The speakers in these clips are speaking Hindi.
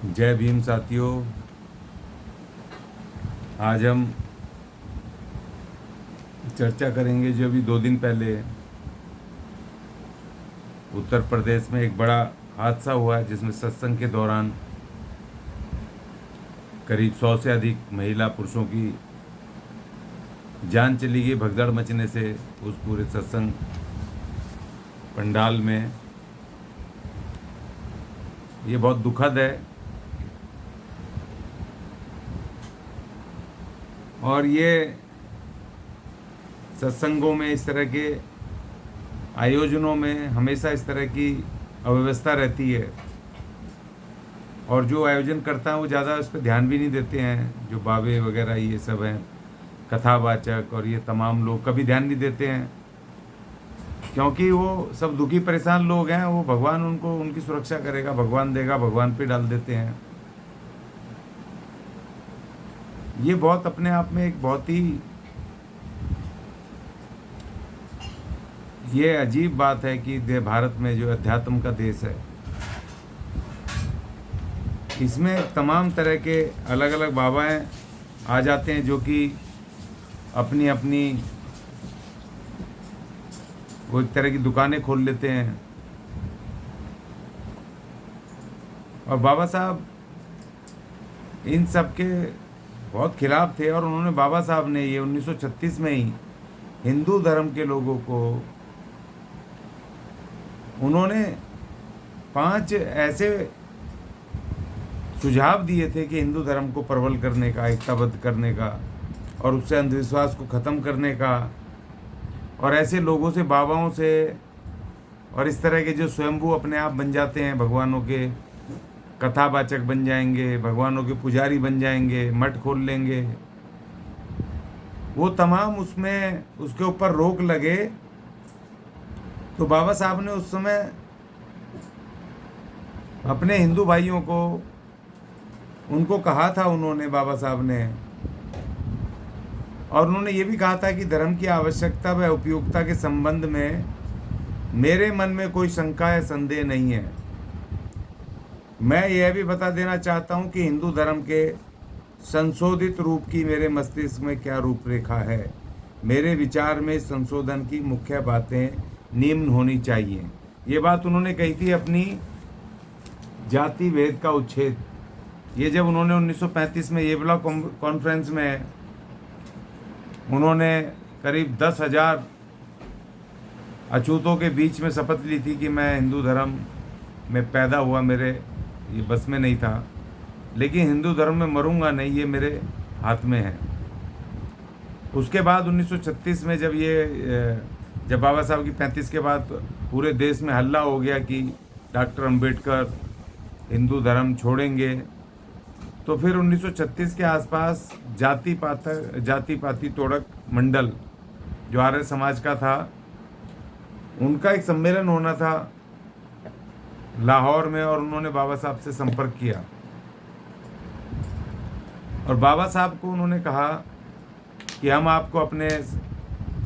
जय भीम साथियों। आज हम चर्चा करेंगे जो अभी 2 दिन पहले उत्तर प्रदेश में एक बड़ा हादसा हुआ है, जिसमें सत्संग के दौरान करीब 100 से अधिक महिला पुरुषों की जान चली गई भगदड़ मचने से उस पूरे सत्संग पंडाल में। ये बहुत दुखद है और ये सत्संगों में इस तरह के आयोजनों में हमेशा इस तरह की अव्यवस्था रहती है और जो आयोजन करता है वो ज़्यादा उस पर ध्यान भी नहीं देते हैं। जो बाबे वगैरह ये सब हैं, कथावाचक और ये तमाम लोग कभी ध्यान नहीं देते हैं, क्योंकि वो सब दुखी परेशान लोग हैं। वो भगवान उनको उनकी सुरक्षा करेगा, भगवान देगा, भगवान पे डाल देते हैं। ये बहुत अपने आप में एक बहुत ही ये अजीब बात है कि भारत में जो अध्यात्म का देश है, इसमें तमाम तरह के अलग अलग बाबाएं आ जाते हैं, जो कि अपनी अपनी वो एक तरह की दुकानें खोल लेते हैं। और बाबा साहब इन सब के बहुत खिलाफ थे और उन्होंने बाबा साहब ने ये 1936 में ही हिंदू धर्म के लोगों को उन्होंने 5 ऐसे सुझाव दिए थे कि हिंदू धर्म को प्रबल करने का, एकताबद्ध करने का और उससे अंधविश्वास को ख़त्म करने का, और ऐसे लोगों से, बाबाओं से और इस तरह के जो स्वयंभू अपने आप बन जाते हैं, भगवानों के कथावाचक बन जाएंगे, भगवानों के पुजारी बन जाएंगे, मठ खोल लेंगे, वो तमाम उसमें उसके ऊपर रोक लगे। तो बाबा साहब ने उस समय अपने हिंदू भाइयों को उनको कहा था, उन्होंने बाबा साहब ने, और उन्होंने ये भी कहा था कि धर्म की आवश्यकता व उपयोगिता के संबंध में मेरे मन में कोई शंका या संदेह नहीं है। मैं यह भी बता देना चाहता हूँ कि हिंदू धर्म के संशोधित रूप की मेरे मस्तिष्क में क्या रूपरेखा है। मेरे विचार में संशोधन की मुख्य बातें निम्न होनी चाहिए। ये बात उन्होंने कही थी अपनी जाति भेद का उच्छेद। ये जब उन्होंने 1935 में येवला कॉन्फ्रेंस में उन्होंने करीब 10,000 अछूतों के बीच में शपथ ली थी कि मैं हिंदू धर्म में पैदा हुआ, मेरे ये बस में नहीं था, लेकिन हिंदू धर्म में मरूंगा नहीं, ये मेरे हाथ में है। उसके बाद 1936 में जब बाबा साहब की 35 के बाद पूरे देश में हल्ला हो गया कि डॉक्टर अंबेडकर हिंदू धर्म छोड़ेंगे, तो फिर 1936 के आसपास जाति पाति तोड़क मंडल जो आर्य समाज का था, उनका एक सम्मेलन होना था लाहौर में, और उन्होंने बाबा साहब से संपर्क किया और बाबा साहब को उन्होंने कहा कि हम आपको अपने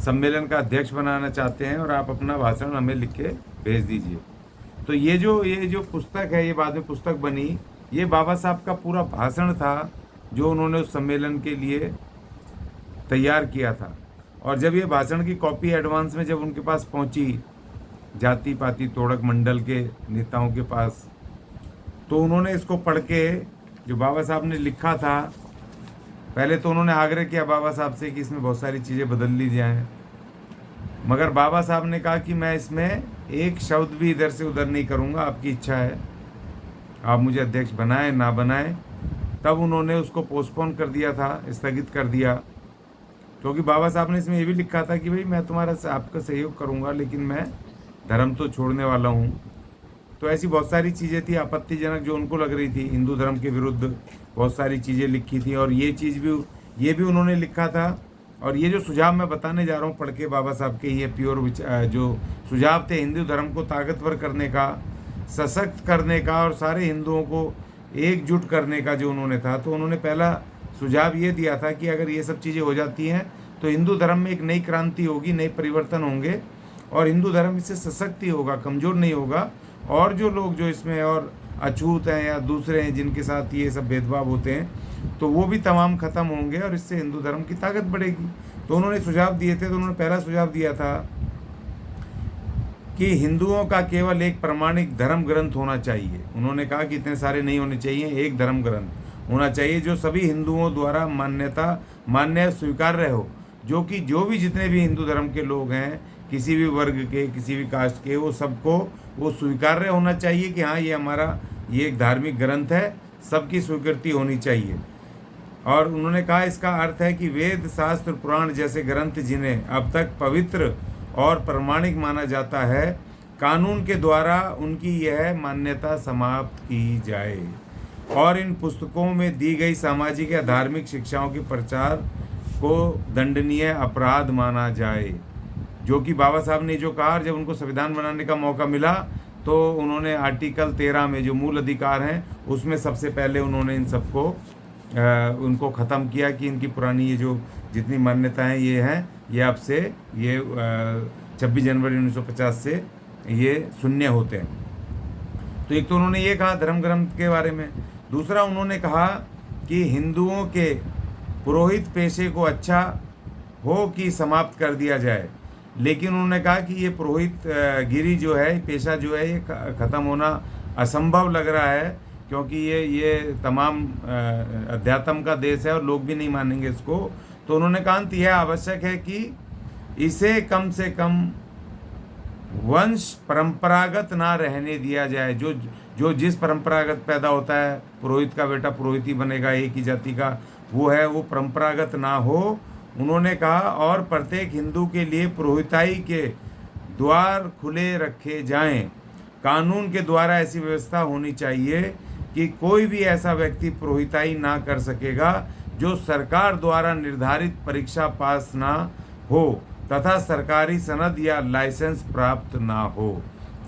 सम्मेलन का अध्यक्ष बनाना चाहते हैं और आप अपना भाषण हमें लिख के भेज दीजिए। तो ये जो पुस्तक है, ये बाद में पुस्तक बनी, ये बाबा साहब का पूरा भाषण था जो उन्होंने उस सम्मेलन के लिए तैयार किया था। और जब ये भाषण की कॉपी एडवांस में जब उनके पास पहुंची, जाति पाति तोड़क मंडल के नेताओं के पास, तो उन्होंने इसको पढ़ के जो बाबा साहब ने लिखा था, पहले तो उन्होंने आग्रह किया बाबा साहब से कि इसमें बहुत सारी चीज़ें बदल ली जाएं, मगर बाबा साहब ने कहा कि मैं इसमें एक शब्द भी इधर से उधर नहीं करूँगा, आपकी इच्छा है, आप मुझे अध्यक्ष बनाएं ना बनाएं। तब उन्होंने उसको पोस्टपोन कर दिया था, स्थगित कर दिया, क्योंकि बाबा साहब ने इसमें ये भी लिखा था कि भाई मैं तुम्हारा आपका सहयोग करूँगा, लेकिन मैं धर्म तो छोड़ने वाला हूँ। तो ऐसी बहुत सारी चीज़ें थी आपत्तिजनक जो उनको लग रही थी, हिंदू धर्म के विरुद्ध बहुत सारी चीज़ें लिखी थी, और ये भी उन्होंने लिखा था। और ये जो सुझाव मैं बताने जा रहा हूँ पढ़ के बाबा साहब के, ये प्योर जो सुझाव थे हिंदू धर्म को ताकतवर करने का, सशक्त करने का और सारे हिंदुओं को एकजुट करने का जो उन्होंने था। तो उन्होंने पहला सुझाव ये दिया था कि अगर ये सब चीज़ें हो जाती हैं तो हिंदू धर्म में एक नई क्रांति होगी, नए परिवर्तन होंगे और हिंदू धर्म इससे सशक्त ही होगा, कमज़ोर नहीं होगा। और जो लोग जो इसमें और अछूत हैं या दूसरे हैं जिनके साथ ये सब भेदभाव होते हैं, तो वो भी तमाम ख़त्म होंगे और इससे हिंदू धर्म की ताकत बढ़ेगी। तो उन्होंने सुझाव दिए थे, तो उन्होंने पहला सुझाव दिया था कि हिंदुओं का केवल एक प्रमाणिक धर्म ग्रंथ होना चाहिए। उन्होंने कहा कि इतने सारे नहीं होने चाहिए, एक धर्म ग्रंथ होना चाहिए जो सभी हिंदुओं द्वारा मान्य स्वीकार्य हो, जो भी जितने भी हिंदू धर्म के लोग हैं, किसी भी वर्ग के, किसी भी कास्ट के, वो सबको वो स्वीकार्य होना चाहिए कि हाँ ये एक धार्मिक ग्रंथ है, सबकी स्वीकृति होनी चाहिए। और उन्होंने कहा इसका अर्थ है कि वेद, शास्त्र, पुराण जैसे ग्रंथ जिन्हें अब तक पवित्र और प्रमाणिक माना जाता है, कानून के द्वारा उनकी यह मान्यता समाप्त की जाए और इन पुस्तकों में दी गई सामाजिक या धार्मिक शिक्षाओं के प्रचार को दंडनीय अपराध माना जाए। जो कि बाबा साहब ने जो कहा, जब उनको संविधान बनाने का मौका मिला तो उन्होंने आर्टिकल 13 में जो मूल अधिकार हैं उसमें सबसे पहले उन्होंने इन सबको उनको ख़त्म किया कि इनकी पुरानी ये जो जितनी मान्यताएं ये हैं, ये अब से ये 26 जनवरी 1950 से ये शून्य होते हैं। तो एक तो उन्होंने ये कहा धर्म ग्रंथ के बारे में। दूसरा उन्होंने कहा कि हिंदुओं के पुरोहित पेशे को अच्छा हो कि समाप्त कर दिया जाए, लेकिन उन्होंने कहा कि ये पुरोहित गिरी जो है, पेशा जो है, ये ख़त्म होना असंभव लग रहा है, क्योंकि ये तमाम अध्यात्म का देश है और लोग भी नहीं मानेंगे इसको। तो उन्होंने कहा कि यह आवश्यक है कि इसे कम से कम वंश परंपरागत ना रहने दिया जाए। जो जिस परंपरागत पैदा होता है, पुरोहित का बेटा पुरोहित ही बनेगा, एक ही जाति का वो है, वो परंपरागत ना हो। उन्होंने कहा और प्रत्येक हिंदू के लिए पुरोहिताई के द्वार खुले रखे जाएं। कानून के द्वारा ऐसी व्यवस्था होनी चाहिए कि कोई भी ऐसा व्यक्ति पुरोहिताई ना कर सकेगा जो सरकार द्वारा निर्धारित परीक्षा पास ना हो तथा सरकारी सनद या लाइसेंस प्राप्त ना हो।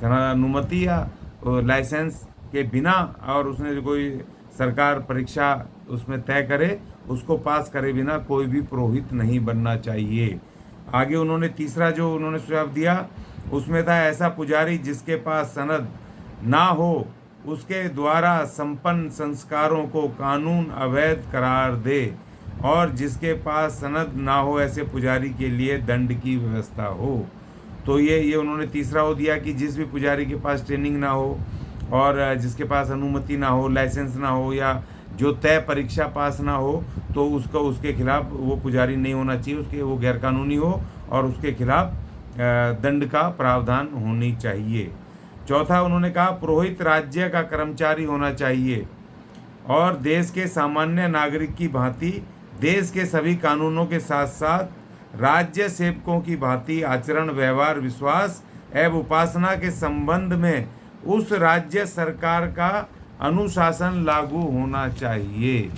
अनुमति या लाइसेंस के बिना और उसने जो कोई सरकार परीक्षा उसमें तय करे, उसको पास करे बिना कोई भी पुरोहित नहीं बनना चाहिए। आगे उन्होंने तीसरा जो उन्होंने सुझाव दिया उसमें था ऐसा पुजारी जिसके पास सनद ना हो उसके द्वारा संपन्न संस्कारों को कानून अवैध करार दे, और जिसके पास सनद ना हो ऐसे पुजारी के लिए दंड की व्यवस्था हो। तो ये उन्होंने तीसरा हो दिया कि जिस भी पुजारी के पास ट्रेनिंग ना हो और जिसके पास अनुमति ना हो, लाइसेंस ना हो या जो तय परीक्षा पास ना हो, तो उसके खिलाफ वो पुजारी नहीं होना चाहिए, वो गैरकानूनी हो और उसके खिलाफ दंड का प्रावधान होनी चाहिए। चौथा उन्होंने कहा पुरोहित राज्य का कर्मचारी होना चाहिए और देश के सामान्य नागरिक की भांति देश के सभी कानूनों के साथ साथ राज्य सेवकों की भांति आचरण, व्यवहार, विश्वास एवं उपासना के संबंध में उस राज्य सरकार का अनुशासन लागू होना चाहिए।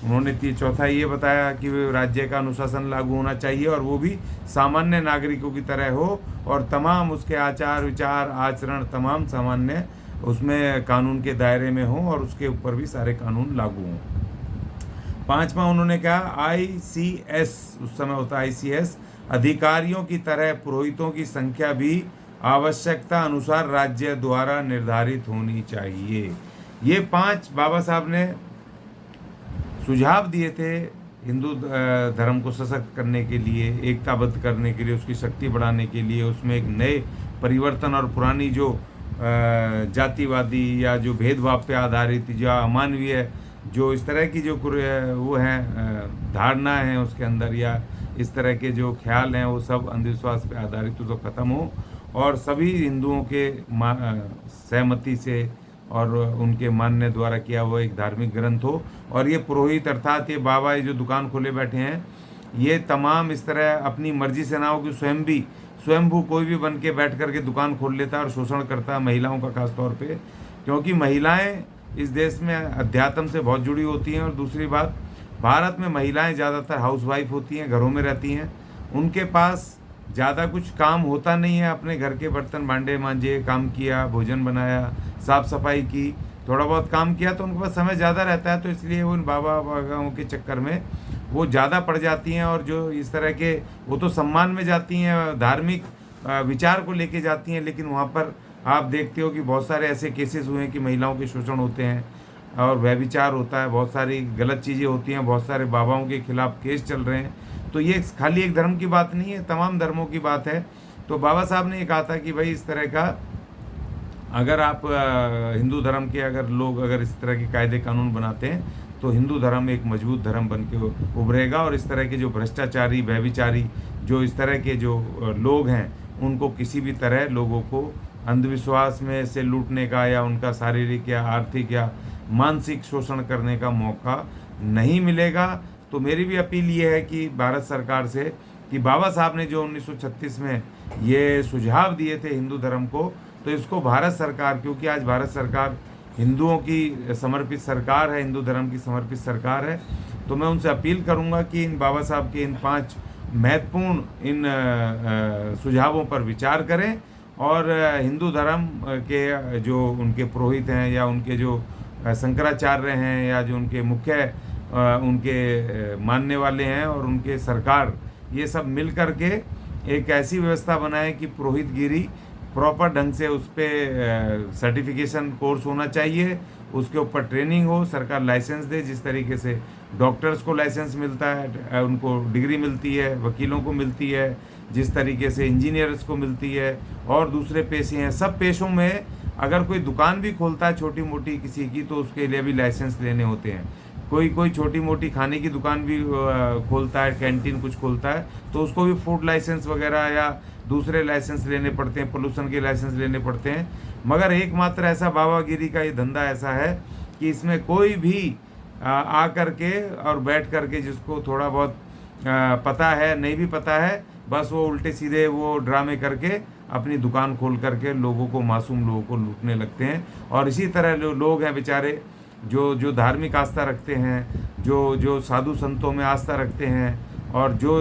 उन्होंने चौथा ये बताया कि राज्य का अनुशासन लागू होना चाहिए और वो भी सामान्य नागरिकों की तरह हो और तमाम उसके आचार, विचार, आचरण तमाम सामान्य उसमें कानून के दायरे में हो और उसके ऊपर भी सारे कानून लागू हों। पांचवा उन्होंने कहा ICS, उस समय होता ICS अधिकारियों की तरह पुरोहितों की संख्या भी आवश्यकता अनुसार राज्य द्वारा निर्धारित होनी चाहिए। ये 5 बाबा साहब ने सुझाव दिए थे हिंदू धर्म को सशक्त करने के लिए, एकताबद्ध करने के लिए, उसकी शक्ति बढ़ाने के लिए, उसमें एक नए परिवर्तन और पुरानी जो जातिवादी या जो भेदभाव पे आधारित, जो अमानवीय, जो इस तरह की जो वो हैं धारणाएं हैं उसके अंदर, या इस तरह के जो ख्याल हैं वो सब अंधविश्वास पे आधारित तो ख़त्म हो और सभी हिंदुओं के सहमति से और उनके मानने द्वारा किया हुआ एक धार्मिक ग्रंथ हो। और ये पुरोहित अर्थात ये बाबा, ये जो दुकान खोले बैठे हैं, ये तमाम इस तरह अपनी मर्जी से ना हो कि स्वयंभू कोई भी बन के बैठ करके दुकान खोल लेता है और शोषण करता है महिलाओं का खास तौर पे, क्योंकि महिलाएं इस देश में अध्यात्म से बहुत जुड़ी होती हैं। और दूसरी बात, भारत में महिलाएं ज़्यादातर हाउसवाइफ होती हैं, घरों में रहती हैं, उनके पास ज़्यादा कुछ काम होता नहीं है। अपने घर के बर्तन भांडे मांजे, काम किया, भोजन बनाया, साफ़ सफाई की, थोड़ा बहुत काम किया, तो उनके पास समय ज़्यादा रहता है। तो इसलिए वो उन बाबा बागाओं के चक्कर में वो ज़्यादा पड़ जाती हैं और जो इस तरह के, वो तो सम्मान में जाती हैं, धार्मिक विचार को लेके जाती हैं, लेकिन वहाँ पर आप देखते हो कि बहुत सारे ऐसे केसेस हुए हैं कि महिलाओं के शोषण होते हैं और व्यभिचार होता है, बहुत सारी गलत चीज़ें होती हैं, बहुत सारे बाबाओं के खिलाफ केस चल रहे हैं। तो ये खाली एक धर्म की बात नहीं है, तमाम धर्मों की बात है। तो बाबा साहब ने ये कहा था कि भाई इस तरह का अगर आप हिंदू धर्म के अगर लोग अगर इस तरह के कायदे कानून बनाते हैं तो हिंदू धर्म एक मजबूत धर्म बन के उभरेगा, और इस तरह के जो भ्रष्टाचारी व्यभिचारी जो इस तरह के जो लोग हैं उनको किसी भी तरह लोगों को अंधविश्वास में से लूटने का या उनका शारीरिक या आर्थिक या मानसिक शोषण करने का मौका नहीं मिलेगा। तो मेरी भी अपील ये है कि भारत सरकार से कि बाबा साहब ने जो 1936 में ये सुझाव दिए थे हिंदू धर्म को, तो इसको भारत सरकार, क्योंकि आज भारत सरकार हिंदुओं की समर्पित सरकार है, हिंदू धर्म की समर्पित सरकार है, तो मैं उनसे अपील करूंगा कि इन बाबा साहब के इन 5 महत्वपूर्ण इन सुझावों पर विचार करें और हिंदू धर्म के जो उनके पुरोहित हैं या उनके जो शंकराचार्य हैं या जो उनके मुख्य उनके मानने वाले हैं और उनके सरकार, ये सब मिल कर के एक ऐसी व्यवस्था बनाए कि पुरोहितगिरी प्रॉपर ढंग से उस पर सर्टिफिकेशन कोर्स होना चाहिए, उसके ऊपर ट्रेनिंग हो, सरकार लाइसेंस दे। जिस तरीके से डॉक्टर्स को लाइसेंस मिलता है, उनको डिग्री मिलती है, वकीलों को मिलती है, जिस तरीके से इंजीनियर्स को मिलती है और दूसरे पेशे हैं, सब पेशों में अगर कोई दुकान भी खोलता है छोटी मोटी किसी की, तो उसके लिए भी लाइसेंस लेने होते हैं। कोई छोटी मोटी खाने की दुकान भी खोलता है, कैंटीन कुछ खोलता है, तो उसको भी फूड लाइसेंस वगैरह या दूसरे लाइसेंस लेने पड़ते हैं, पोल्यूशन के लाइसेंस लेने पड़ते हैं। मगर एकमात्र ऐसा बाबागिरी का ये धंधा ऐसा है कि इसमें कोई भी आ कर के और बैठ कर के जिसको थोड़ा बहुत पता है, नहीं भी पता है, बस वो उल्टे सीधे वो ड्रामे करके अपनी दुकान खोल करके लोगों को, मासूम लोगों को लूटने लगते हैं। और इसी तरह लोग हैं बेचारे जो धार्मिक आस्था रखते हैं, जो साधु संतों में आस्था रखते हैं और जो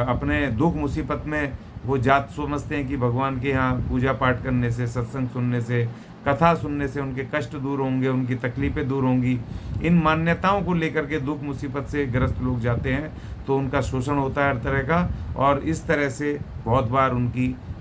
अपने दुख मुसीबत में वो जात समझते हैं कि भगवान के यहाँ पूजा पाठ करने से, सत्संग सुनने से, कथा सुनने से उनके कष्ट दूर होंगे, उनकी तकलीफ़ें दूर होंगी। इन मान्यताओं को लेकर के दुख मुसीबत से ग्रस्त लोग जाते हैं तो उनका शोषण होता है हर तरह का, और इस तरह से बहुत बार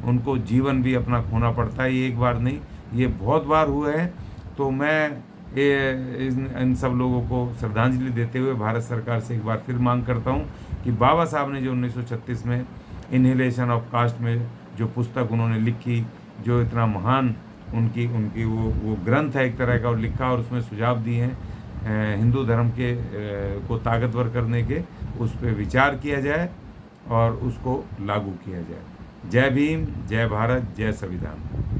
उनको जीवन भी अपना खोना पड़ता है। ये एक बार नहीं, ये बहुत बार हुए हैं। तो मैं इन सब लोगों को श्रद्धांजलि देते हुए भारत सरकार से एक बार फिर मांग करता हूँ कि बाबा साहब ने जो 1936 में इनहेलेशन ऑफ कास्ट में जो पुस्तक उन्होंने लिखी, जो इतना महान उनकी वो ग्रंथ है एक तरह का, और लिखा और उसमें सुझाव दिए हैं हिंदू धर्म के को ताकतवर करने के, उस पर विचार किया जाए और उसको लागू किया जाए। जय भीम, जय भारत, जय संविधान।